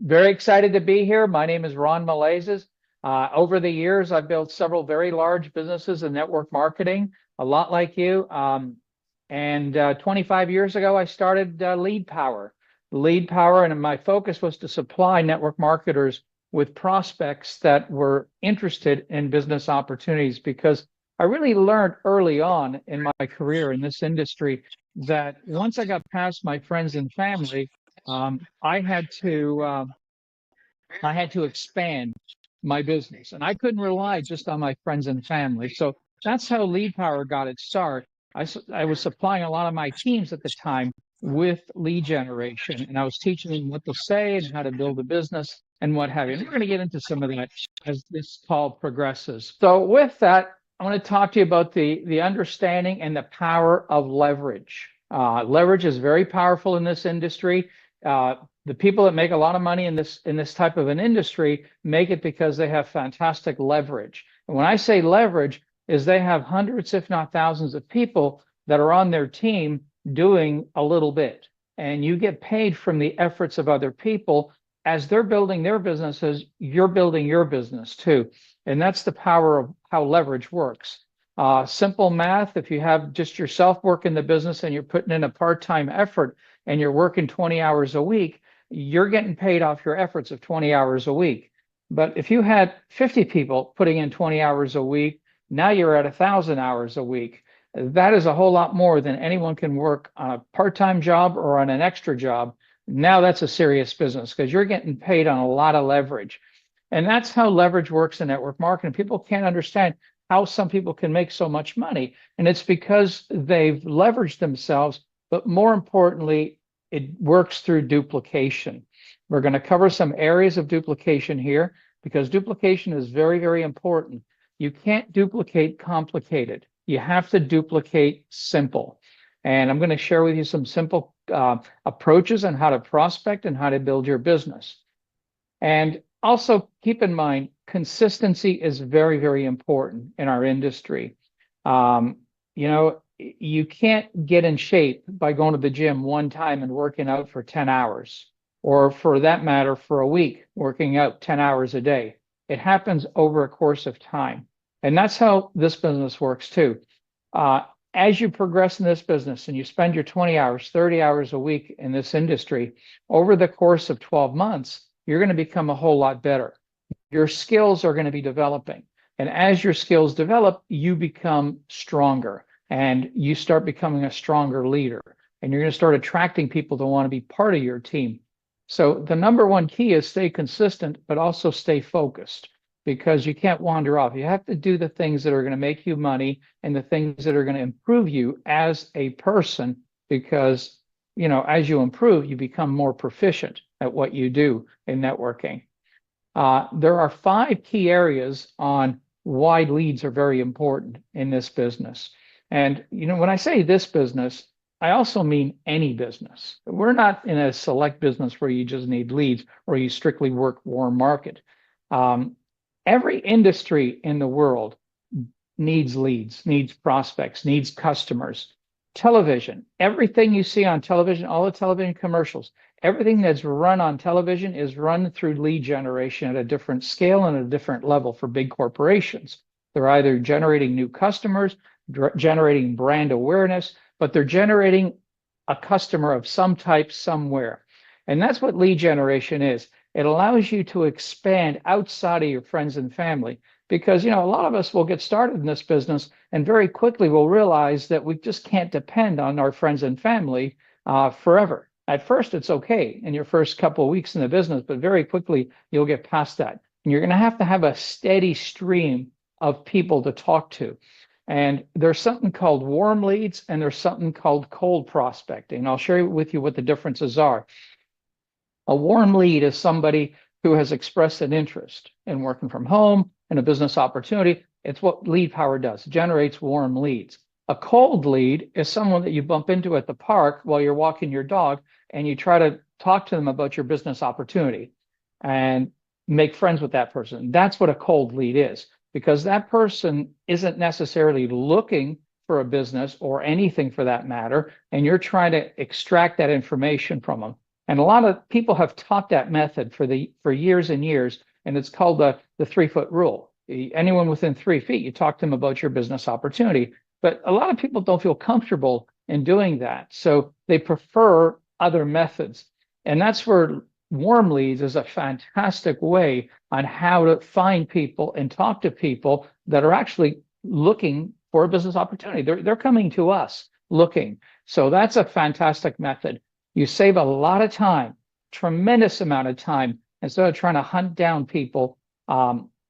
Very excited to be here. My name is Ron Malezis. Over the years, I've built several very large businesses in network marketing, a lot like you. And 25 years ago, I started Lead Power. Lead Power, and my focus was to supply network marketers with prospects that were interested in business opportunities because I really learned early on in my career in this industry that once I got past my friends and family, I had to expand my business, and I couldn't rely just on my friends and family. So that's how Lead Power got its start. I was supplying a lot of my teams at the time with lead generation, and I was teaching them what to say and how to build a business and what have you. And we're going to get into some of that as this call progresses. So with that, I want to talk to you about the understanding and the power of leverage. Leverage is very powerful in this industry. The people that make a lot of money in this type of an industry make it because they have fantastic leverage. And when I say leverage, is they have hundreds, if not thousands, of people that are on their team doing a little bit. And you get paid from the efforts of other people. As they're building their businesses, you're building your business too. And that's the power of how leverage works. Simple math, if you have just yourself working the business and you're putting in a part-time effort and you're working 20 hours a week, you're getting paid off your efforts of 20 hours a week. But if you had 50 people putting in 20 hours a week, now you're at 1,000 hours a week. That is a whole lot more than anyone can work on a part-time job or on an extra job. Now that's a serious business because you're getting paid on a lot of leverage. And that's how leverage works in network marketing. People can't understand how some people can make so much money. And it's because they've leveraged themselves, but more importantly, it works through duplication. We're going to cover some areas of duplication here because duplication is very, very important. You can't duplicate complicated. You have to duplicate simple. And I'm going to share with you some simple approaches on how to prospect and how to build your business. And also keep in mind, consistency is very, very important in our industry. You can't get in shape by going to the gym one time and working out for 10 hours, or for that matter, for a week, working out 10 hours a day. It happens over a course of time. And that's how this business works too. As you progress in this business and you spend your 20 hours, 30 hours a week in this industry, over the course of 12 months, you're going to become a whole lot better. Your skills are going to be developing. And as your skills develop, you become stronger and you start becoming a stronger leader. And you're going to start attracting people to want to be part of your team. So the number one key is stay consistent, but also stay focused, because you can't wander off. You have to do the things that are going to make you money and the things that are going to improve you as a person, because, as you improve, you become more proficient at what you do in networking. There are 5 key areas on why leads are very important in this business. And, when I say this business, I also mean any business. We're not in a select business where you just need leads or you strictly work warm market. Every industry in the world needs leads, needs prospects, needs customers. Television, everything you see on television, all the television commercials, everything that's run on television is run through lead generation at a different scale and a different level for big corporations. They're either generating new customers, generating brand awareness, but they're generating a customer of some type somewhere. And that's what lead generation is. It allows you to expand outside of your friends and family, because, a lot of us will get started in this business and very quickly we'll realize that we just can't depend on our friends and family forever. At first, it's okay in your first couple of weeks in the business, but very quickly you'll get past that. And you're going to have a steady stream of people to talk to. And there's something called warm leads and there's something called cold prospecting. I'll share with you what the differences are. A warm lead is somebody who has expressed an interest in working from home and a business opportunity. It's what Lead Power does, it generates warm leads. A cold lead is someone that you bump into at the park while you're walking your dog and you try to talk to them about your business opportunity and make friends with that person. That's what a cold lead is, because that person isn't necessarily looking for a business or anything for that matter, and you're trying to extract that information from them. And a lot of people have taught that method for years and years, and it's called the 3-foot rule. Anyone within 3 feet, you talk to them about your business opportunity. But a lot of people don't feel comfortable in doing that, so they prefer other methods. And that's where warm leads is a fantastic way on how to find people and talk to people that are actually looking for a business opportunity. They're coming to us looking. So that's a fantastic method. You save a lot of time, tremendous amount of time, instead of trying to hunt down people,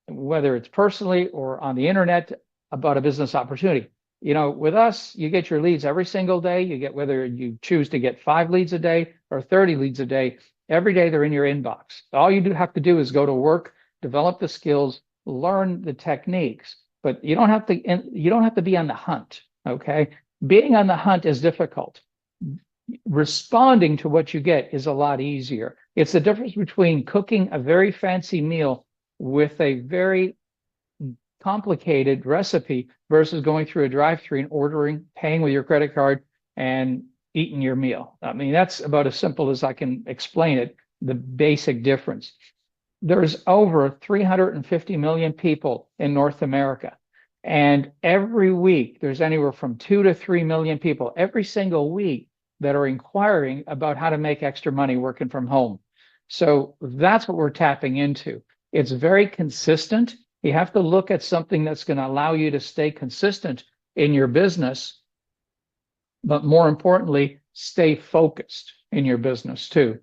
whether it's personally or on the internet, about a business opportunity. With us, you get your leads every single day. You get, whether you choose to get 5 leads a day or 30 leads a day, every day they're in your inbox. All you have to do is go to work, develop the skills, learn the techniques, but you don't have to be on the hunt. Okay. Being on the hunt is difficult. Responding to what you get is a lot easier. It's the difference between cooking a very fancy meal with a very complicated recipe versus going through a drive-through and ordering, paying with your credit card, and eating your meal. I mean, that's about as simple as I can explain it, the basic difference. There's over 350 million people in North America. And every week, there's anywhere from 2 to 3 million people every single week that are inquiring about how to make extra money working from home. So that's what we're tapping into. It's very consistent. You have to look at something that's going to allow you to stay consistent in your business, but more importantly, stay focused in your business too.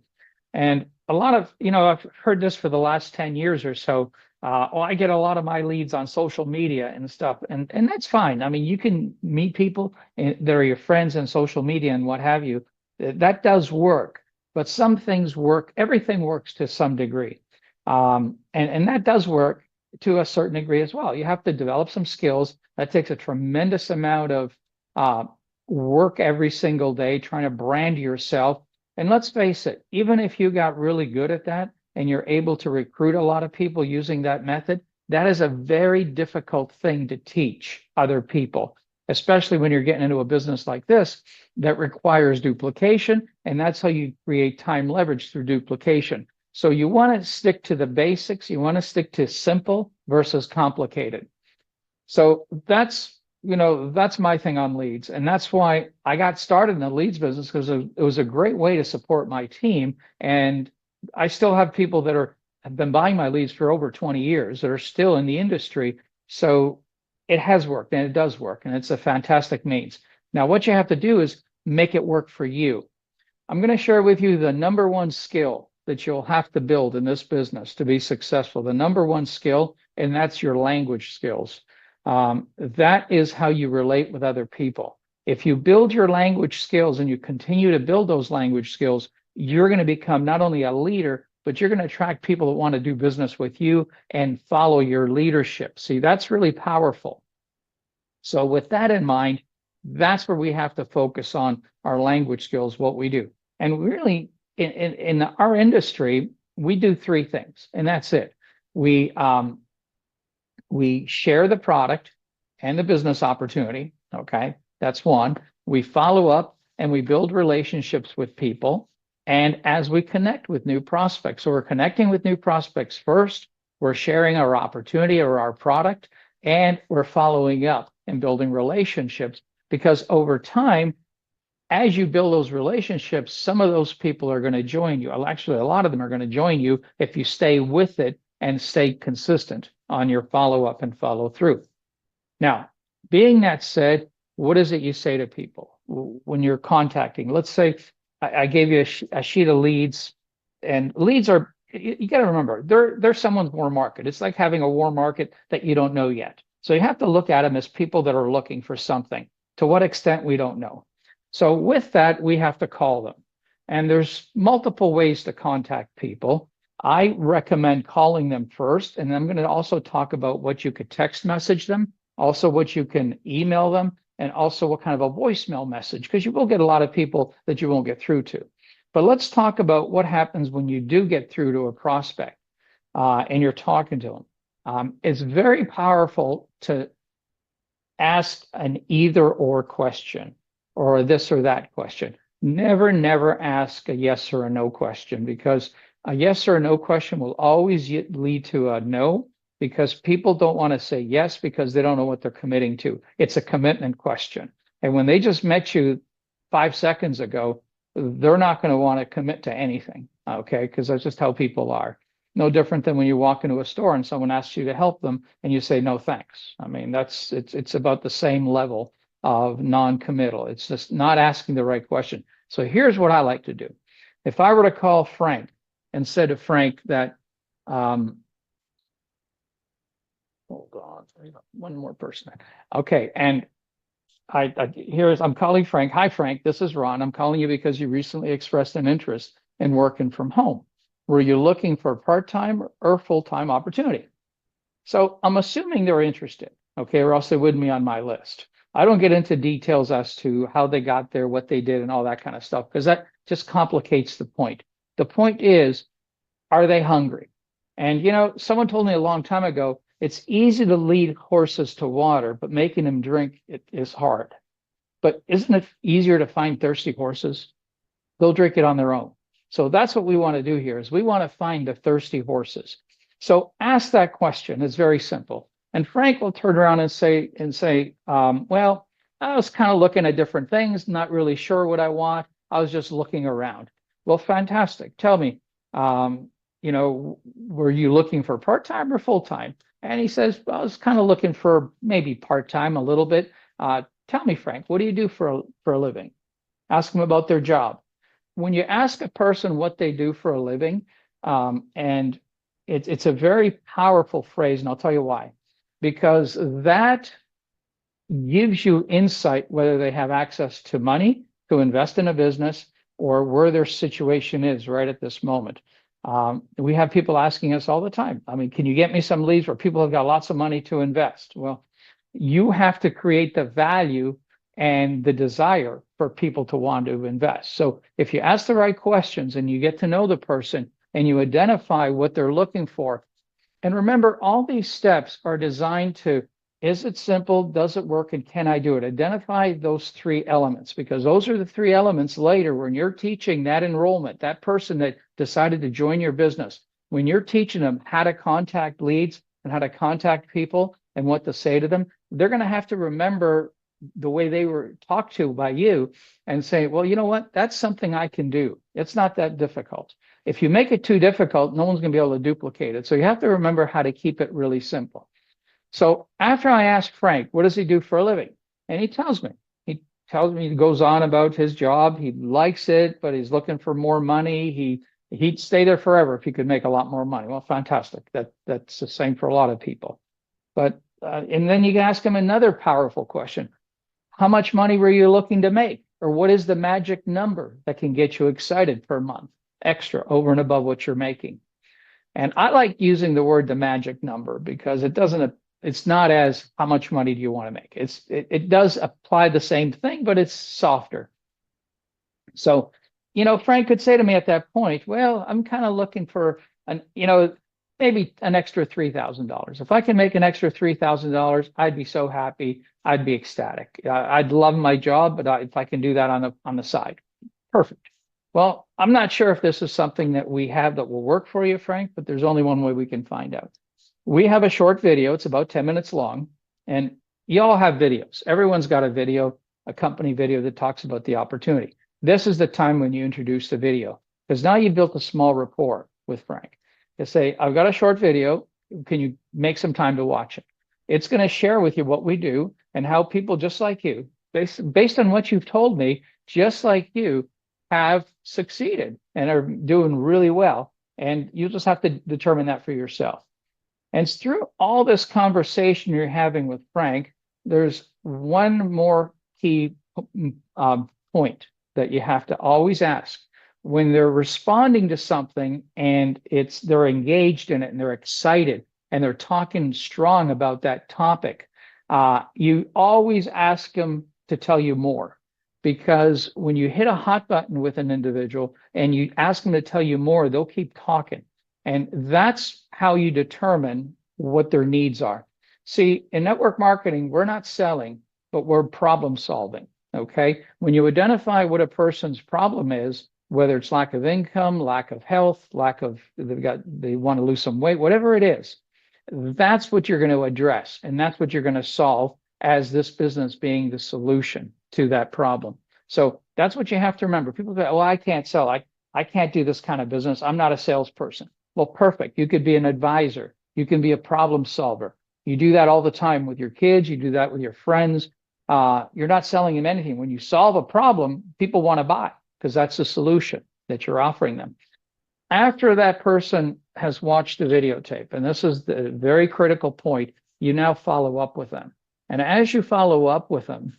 And a lot of, I've heard this for the last 10 years or so. I get a lot of my leads on social media and stuff, and that's fine. I mean, you can meet people that are your friends in social media and what have you. That does work, but some things work. Everything works to some degree, and that does work to a certain degree as well. You have to develop some skills. That takes a tremendous amount of work every single day, trying to brand yourself. And let's face it, even if you got really good at that and you're able to recruit a lot of people using that method, that is a very difficult thing to teach other people, especially when you're getting into a business like this that requires duplication. And that's how you create time leverage, through duplication. So you want to stick to the basics. You want to stick to simple versus complicated. So that's my thing on leads. And that's why I got started in the leads business, because it was a great way to support my team. And I still have people that have been buying my leads for over 20 years that are still in the industry. So it has worked, and it does work, and it's a fantastic means. Now, what you have to do is make it work for you. I'm going to share with you the number one skill that you'll have to build in this business to be successful. The number one skill, and that's your language skills. That is how you relate with other people. If you build your language skills and you continue to build those language skills, you're going to become not only a leader, but you're going to attract people that want to do business with you and follow your leadership. See, that's really powerful. So with that in mind, that's where we have to focus on our language skills, what we do. And really, in our industry, we do 3 things, and that's it. We share the product and the business opportunity. Okay, that's one. We follow up and we build relationships with people. And as we connect with new prospects, so we're connecting with new prospects first, we're sharing our opportunity or our product, and we're following up and building relationships, because over time, as you build those relationships, some of those people are going to join you. Actually, a lot of them are going to join you if you stay with it and stay consistent on your follow-up and follow-through. Now, being that said, what is it you say to people when you're contacting? Let's say I gave you a sheet of leads, and leads are, you got to remember, they're someone's warm market. It's like having a warm market that you don't know yet. So you have to look at them as people that are looking for something. To what extent, we don't know. So with that, we have to call them. And there's multiple ways to contact people. I recommend calling them first, and I'm going to also talk about what you could text message them, also what you can email them, and also what kind of a voicemail message, because you will get a lot of people that you won't get through to. But let's talk about what happens when you do get through to a prospect and you're talking to them. It's very powerful to ask an either or question, or a this or that question. Never ask a yes or a no question, because a yes or a no question will always lead to a no, because people don't want to say yes because they don't know what they're committing to. It's a commitment question. And when they just met you 5 seconds ago, they're not going to want to commit to anything. Okay. Because that's just how people are. No different than when you walk into a store and someone asks you to help them and you say, no, thanks. I mean, it's about the same level of non-committal. It's just not asking the right question. So here's what I like to do. If I were to call Frank and said to Frank that, hold on, one more person. Okay, and I'm calling Frank. Hi, Frank, this is Ron. I'm calling you because you recently expressed an interest in working from home. Were you looking for a part-time or full-time opportunity? So I'm assuming they're interested, okay, or else they wouldn't be on my list. I don't get into details as to how they got there, what they did, and all that kind of stuff, because that just complicates the point. The point is, are they hungry? And, someone told me a long time ago, it's easy to lead horses to water, but making them drink it is hard. But isn't it easier to find thirsty horses? They'll drink it on their own. So that's what we want to do here, is we want to find the thirsty horses. So ask that question. It's very simple. And Frank will turn around and say, well, I was kind of looking at different things, not really sure what I want. I was just looking around. Well, fantastic. Tell me, were you looking for part-time or full-time? And he says, well, I was kind of looking for maybe part-time a little bit. Tell me, Frank, what do you do for a living? Ask them about their job. When you ask a person what they do for a living, and it's a very powerful phrase, and I'll tell you why. Because that gives you insight whether they have access to money to invest in a business or where their situation is right at this moment. We have people asking us all the time, I mean, can you get me some leads where people have got lots of money to invest? Well, you have to create the value and the desire for people to want to invest. So if you ask the right questions and you get to know the person and you identify what they're looking for, and remember, all these steps are designed to, is it simple? Does it work? And can I do it? Identify those three elements, because those are the three elements later when you're teaching that enrollment, that person that decided to join your business, when you're teaching them how to contact leads and how to contact people and what to say to them, they're going to have to remember the way they were talked to by you and say, well, you know what? That's something I can do. It's not that difficult. If you make it too difficult, no one's going to be able to duplicate it. So you have to remember how to keep it really simple. So after I ask Frank, what does he do for a living? And he tells me, he goes on about his job. He likes it, but he's looking for more money. He'd stay there forever if he could make a lot more money. Well, fantastic. That's the same for a lot of people. But, and then you can ask him another powerful question. How much money were you looking to make? Or what is the magic number that can get you excited per month, extra over and above what you're making? And I like using the word the magic number because it's not as how much money do you want to make? It does apply the same thing, but it's softer. So, Frank could say to me at that point, well, I'm kind of looking for maybe an extra $3,000. If I can make an extra $3,000, I'd be so happy. I'd be ecstatic. I'd love my job, but if I can do that on the side, perfect. Well, I'm not sure if this is something that we have that will work for you, Frank, but there's only one way we can find out. We have a short video. It's about 10 minutes long, and you all have videos. Everyone's got a video, a company video that talks about the opportunity. This is the time when you introduce the video, because now you've built a small rapport with Frank. You say, I've got a short video. Can you make some time to watch it? It's going to share with you what we do and how people just like you, based on what you've told me, just like you, have succeeded and are doing really well. And you just have to determine that for yourself. And through all this conversation you're having with Frank, there's one more key point that you have to always ask. When they're responding to something and they're engaged in it and they're excited and they're talking strong about that topic, you always ask them to tell you more. Because when you hit a hot button with an individual and you ask them to tell you more, they'll keep talking. And that's how you determine what their needs are. See, in network marketing, we're not selling, but we're problem solving. Okay. When you identify what a person's problem is, whether it's lack of income, lack of health, they want to lose some weight, whatever it is, that's what you're going to address. And that's what you're going to solve as this business being the solution to that problem. So that's what you have to remember. People say, oh, I can't sell. I can't do this kind of business. I'm not a salesperson. Well, perfect. You could be an advisor. You can be a problem solver. You do that all the time with your kids. You do that with your friends. You're not selling them anything. When you solve a problem, people want to buy because that's the solution that you're offering them. After that person has watched the videotape, and this is the very critical point, you now follow up with them. And as you follow up with them,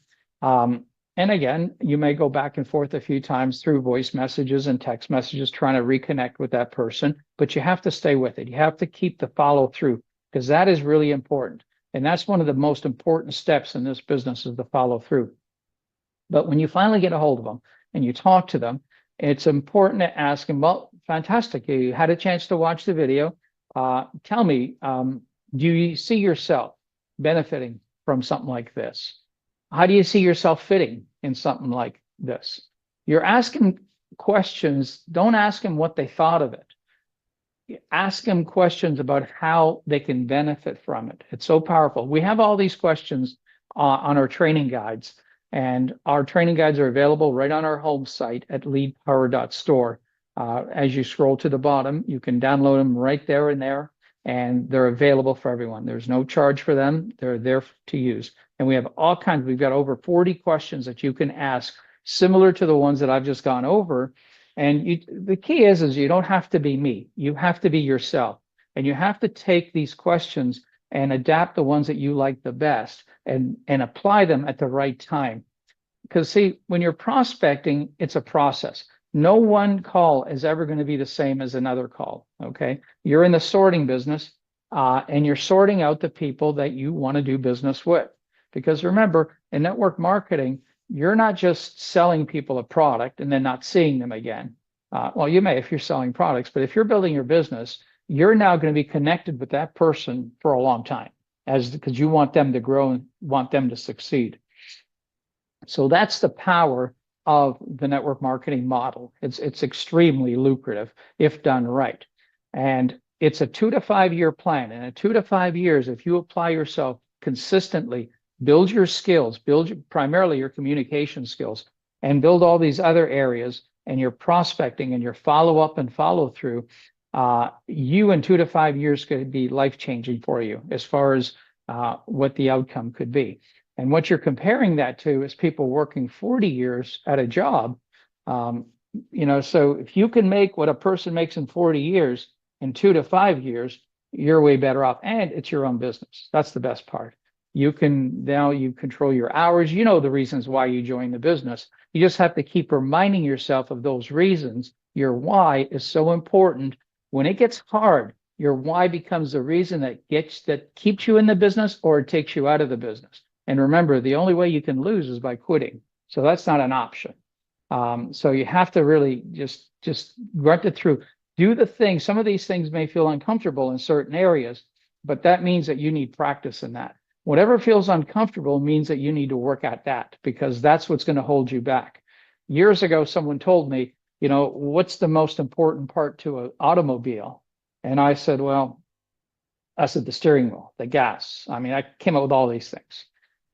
and again, you may go back and forth a few times through voice messages and text messages trying to reconnect with that person, but you have to stay with it. You have to keep the follow through because that is really important. And that's one of the most important steps in this business is the follow through. But when you finally get a hold of them and you talk to them, it's important to ask them, well, fantastic. You had a chance to watch the video. Tell me, do you see yourself benefiting from something like this? How do you see yourself fitting in something like this? You're asking questions. Don't ask them what they thought of it. Ask them questions about how they can benefit from it. It's so powerful. We have all these questions on our training guides, and our training guides are available right on our home site at leadpower.store. As you scroll to the bottom, you can download them right there and they're available for everyone. There's no charge for them. They're there to use. And we have all kinds. We've got over 40 questions that you can ask, similar to the ones that I've just gone over. And the key is you don't have to be me. You have to be yourself. And you have to take these questions and adapt the ones that you like the best and apply them at the right time. Because see, when you're prospecting, it's a process. No one call is ever going to be the same as another call, okay? You're in the sorting business, and you're sorting out the people that you want to do business with. Because remember, in network marketing, you're not just selling people a product and then not seeing them again. Well, you may if you're selling products, but if you're building your business, you're now going to be connected with that person for a long time because you want them to grow and want them to succeed. So that's the power of the network marketing model. It's extremely lucrative if done right. And it's a 2 to 5 year plan. And in 2 to 5 years, if you apply yourself consistently, build your skills, primarily your communication skills, and build all these other areas and your prospecting and your follow up and follow through, you in 2 to 5 years could be life changing for you as far as what the outcome could be. And what you're comparing that to is people working 40 years at a job. So if you can make what a person makes in 40 years in 2 to 5 years, you're way better off. And it's your own business. That's the best part. You control your hours. You know the reasons why you joined the business. You just have to keep reminding yourself of those reasons. Your why is so important. When it gets hard, your why becomes the reason that keeps you in the business or it takes you out of the business. And remember, the only way you can lose is by quitting. So that's not an option. So you have to really just grunt it through. Do the thing. Some of these things may feel uncomfortable in certain areas, but that means that you need practice in that. Whatever feels uncomfortable means that you need to work at that because that's what's going to hold you back. Years ago, someone told me, what's the most important part to an automobile? And I said, the steering wheel, the gas. I mean, I came up with all these things.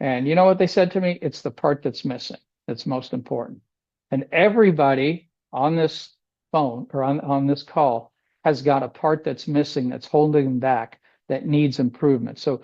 And you know what they said to me? It's the part that's missing that's most important. And everybody on this phone or on this call has got a part that's missing, that's holding them back, that needs improvement. So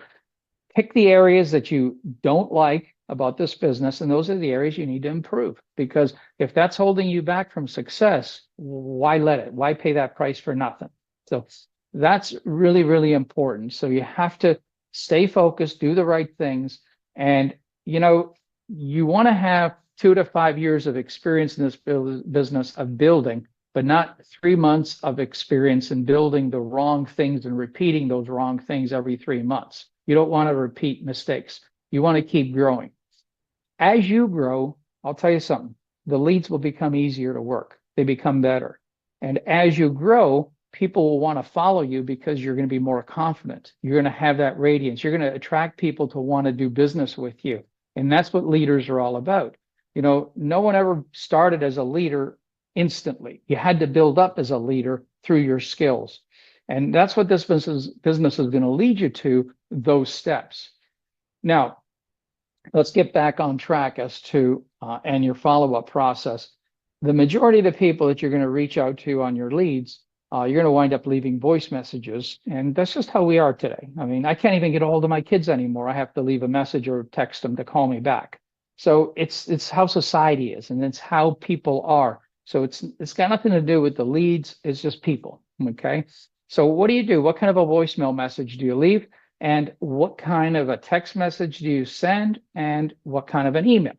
pick the areas that you don't like about this business, and those are the areas you need to improve. Because if that's holding you back from success, why let it? Why pay that price for nothing? So that's really, really important. So you have to stay focused, do the right things. And, you want to have 2 to 5 years of experience in this business of building, but not 3 months of experience in building the wrong things and repeating those wrong things every 3 months. You don't want to repeat mistakes. You want to keep growing. As you grow, I'll tell you something, the leads will become easier to work. They become better. And as you grow, people will want to follow you because you're going to be more confident. You're going to have that radiance. You're going to attract people to want to do business with you. And that's what leaders are all about. No one ever started as a leader instantly. You had to build up as a leader through your skills. And that's what this business is going to lead you to, those steps. Now, let's get back on track as to and your follow-up process. The majority of the people that you're going to reach out to on your leads, you're going to wind up leaving voice messages. And that's just how we are today. I mean, I can't even get a hold of my kids anymore. I have to leave a message or text them to call me back. So it's how society is, and it's how people are. So it's got nothing to do with the leads. It's just people. Okay. So what do you do? What kind of a voicemail message do you leave? And what kind of a text message do you send? And what kind of an email?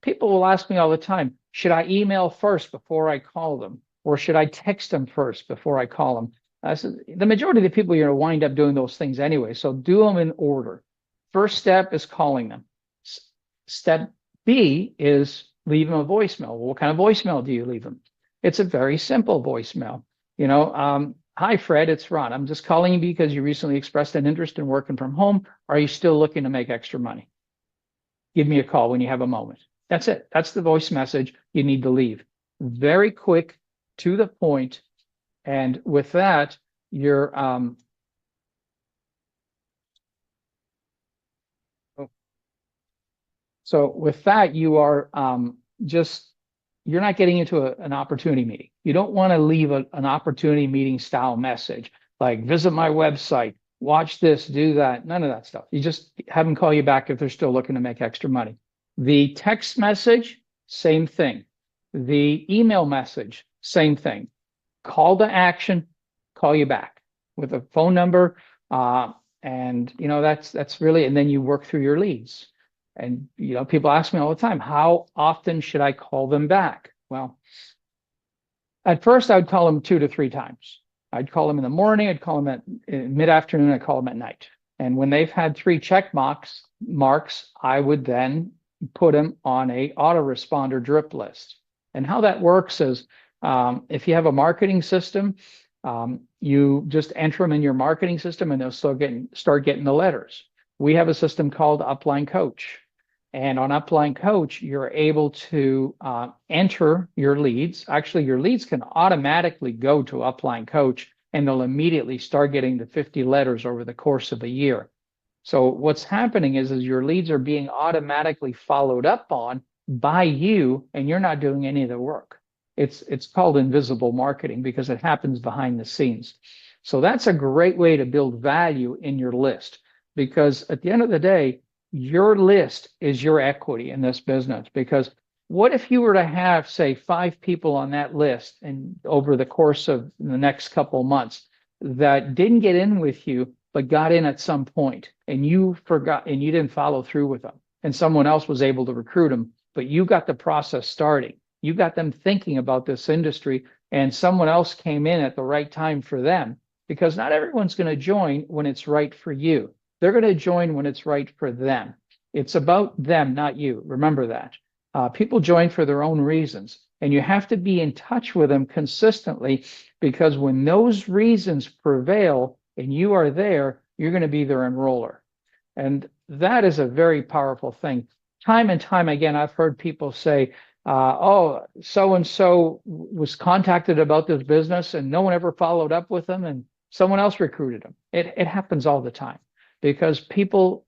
People will ask me all the time, should I email first before I call them? Or should I text them first before I call them? So the majority of the people, you're going to wind up doing those things anyway. So do them in order. First step is calling them. Step B is leave them a voicemail. Well, what kind of voicemail do you leave them? It's a very simple voicemail. Hi, Fred, it's Ron. I'm just calling you because you recently expressed an interest in working from home. Are you still looking to make extra money? Give me a call when you have a moment. That's it. That's the voice message you need to leave. Very quick, to the point. And with that, you're so with that, you are you're not getting into an opportunity meeting. You don't want to leave an opportunity meeting style message like visit my website, watch this, do that, none of that stuff. You just have them call you back if they're still looking to make extra money. The text message, same thing. The email message, same thing. Call to action, call you back with a phone number. And that's really, and then you work through your leads. And people ask me all the time, how often should I call them back? Well, at first I'd call them 2 to 3 times. I'd call them in the morning, I'd call them at mid-afternoon, I'd call them at night. And when they've had 3 check marks, I would then put them on a autoresponder drip list. And how that works is if you have a marketing system, you just enter them in your marketing system and they'll start getting the letters. We have a system called Upline Coach. And on Upline Coach, you're able to enter your leads. Actually, your leads can automatically go to Upline Coach and they'll immediately start getting the 50 letters over the course of a year. So what's happening is your leads are being automatically followed up on by you, and you're not doing any of the work. It's called invisible marketing because it happens behind the scenes. So that's a great way to build value in your list, because at the end of the day, your list is your equity in this business. Because what if you were to have, say, 5 people on that list and over the course of the next couple of months that didn't get in with you, but got in at some point and you forgot and you didn't follow through with them, and someone else was able to recruit them, but you got the process starting. You got them thinking about this industry, and someone else came in at the right time for them, because not everyone's going to join when it's right for you. They're going to join when it's right for them. It's about them, not you. Remember that. People join for their own reasons, and you have to be in touch with them consistently, because when those reasons prevail and you are there, you're going to be their enroller. And that is a very powerful thing. Time and time again, I've heard people say, oh, so-and-so was contacted about this business and no one ever followed up with them and someone else recruited them. It happens all the time because people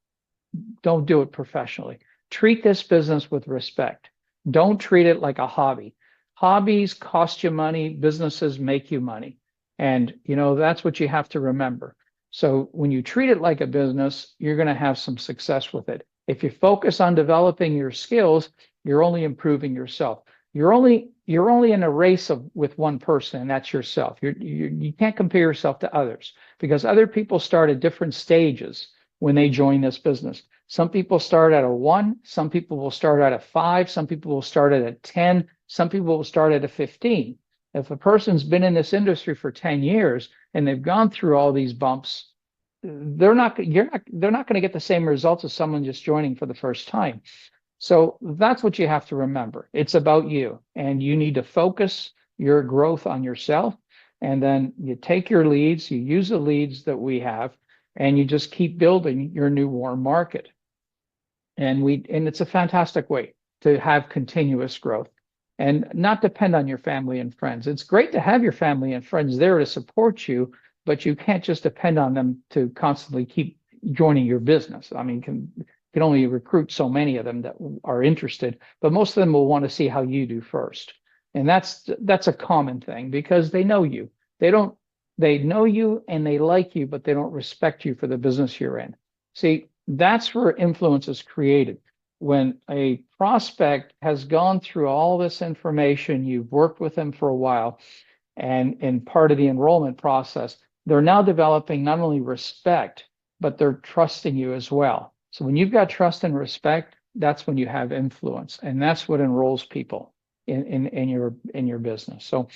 don't do it professionally. Treat this business with respect. Don't treat it like a hobby. Hobbies cost you money. Businesses make you money. And, that's what you have to remember. So when you treat it like a business, you're going to have some success with it. If you focus on developing your skills, you're only improving yourself. You're only in a race with one person, and that's yourself. You can't compare yourself to others, because other people start at different stages when they join this business. Some people start at a 1, some people will start at a 5, some people will start at a 10, some people will start at a 15. If a person's been in this industry for 10 years and they've gone through all these bumps, they're not going to get the same results as someone just joining for the first time. So that's what you have to remember. It's about you, and you need to focus your growth on yourself. And then you take your leads, you use the leads that we have, and you just keep building your new warm market. And it's a fantastic way to have continuous growth and not depend on your family and friends. It's great to have your family and friends there to support you, but you can't just depend on them to constantly keep joining your business. I mean, can only recruit so many of them that are interested, but most of them will want to see how you do first. And that's a common thing because they know you. They know you and they like you, but they don't respect you for the business you're in. See, that's where influence is created. When a prospect has gone through all this information, you've worked with them for a while, and in part of the enrollment process, they're now developing not only respect, but they're trusting you as well. So when you've got trust and respect, that's when you have influence, and that's what enrolls people in your business. So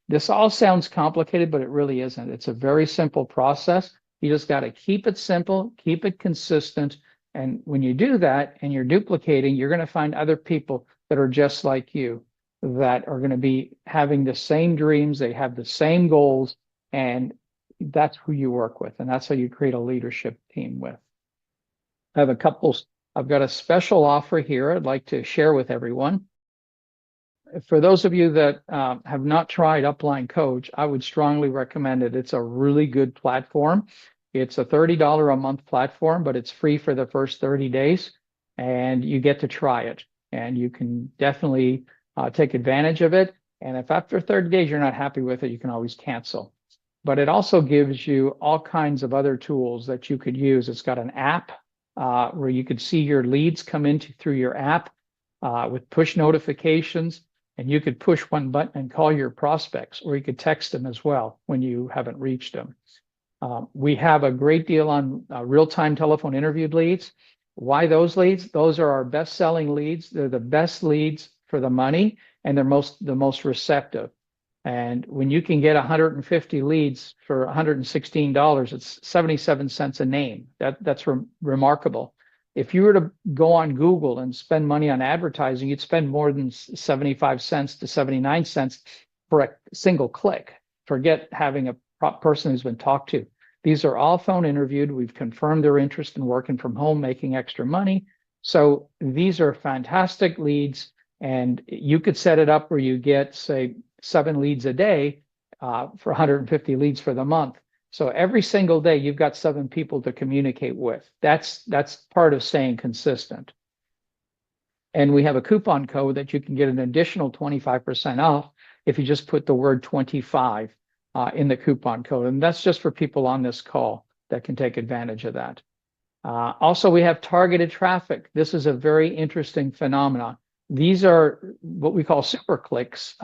this all sounds complicated, but it really isn't. It's a very simple process. You just got to keep it simple, keep it consistent. And when you do that and you're duplicating, you're going to find other people that are just like you, that are going to be having the same dreams, they have the same goals, and that's who you work with. And that's how you create a leadership team with. I've got a special offer here I'd like to share with everyone. For those of you that have not tried Upline Coach, I would strongly recommend it. It's a really good platform. It's a $30 a month platform, but it's free for the first 30 days, and you get to try it. And you can definitely take advantage of it. And if after 30 days you're not happy with it, you can always cancel. But it also gives you all kinds of other tools that you could use. It's got an app where you could see your leads come in through your app with push notifications. And you could push one button and call your prospects, or you could text them as well when you haven't reached them. We have a great deal on real-time telephone interviewed leads. Why those leads? Those are our best-selling leads. They're the best leads for the money, and they're the most receptive. And when you can get 150 leads for $116, it's 77 cents a name. That's remarkable. If you were to go on Google and spend money on advertising, you'd spend more than 75 cents to 79 cents for a single click. Forget having a person who's been talked to. These are all phone interviewed. We've confirmed their interest in working from home, making extra money. So these are fantastic leads, and you could set it up where you get, say, 7 leads a day for 150 leads for the month. So every single day you've got 7 people to communicate with. That's part of staying consistent. And we have a coupon code that you can get an additional 25% off if you just put the word 25 in the coupon code. And that's just for people on this call that can take advantage of that. Also, we have targeted traffic. This is a very interesting phenomenon. These are what we call super clicks.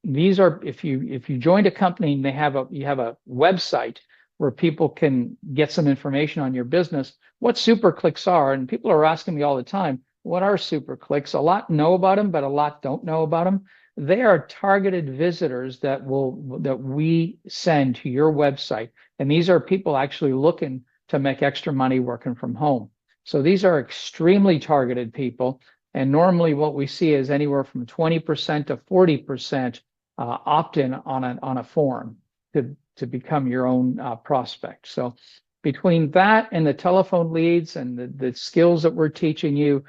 These are, if you joined a company and you have a website where people can get some information on your business, what super clicks are, and people are asking me all the time, what are super clicks? A lot know about them, but a lot don't know about them. They are targeted visitors that we send to your website. And these are people actually looking to make extra money working from home. So these are extremely targeted people. And normally what we see is anywhere from 20% to 40% opt-in on a form to become your own prospect. So between that and the telephone leads and the skills that we're teaching you,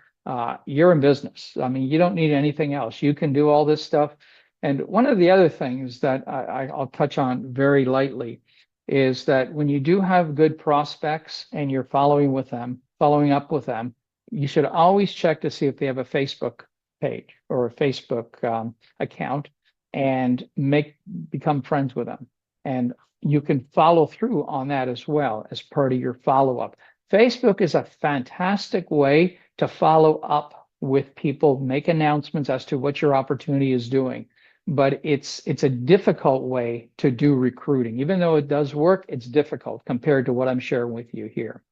you're in business. I mean, you don't need anything else. You can do all this stuff. And one of the other things that I'll touch on very lightly is that when you do have good prospects and you're following up with them, you should always check to see if they have a Facebook page or a Facebook account, and become friends with them. And you can follow through on that as well as part of your follow-up. Facebook is a fantastic way to follow up with people, make announcements as to what your opportunity is doing. But it's a difficult way to do recruiting. Even though it does work, it's difficult compared to what I'm sharing with you here.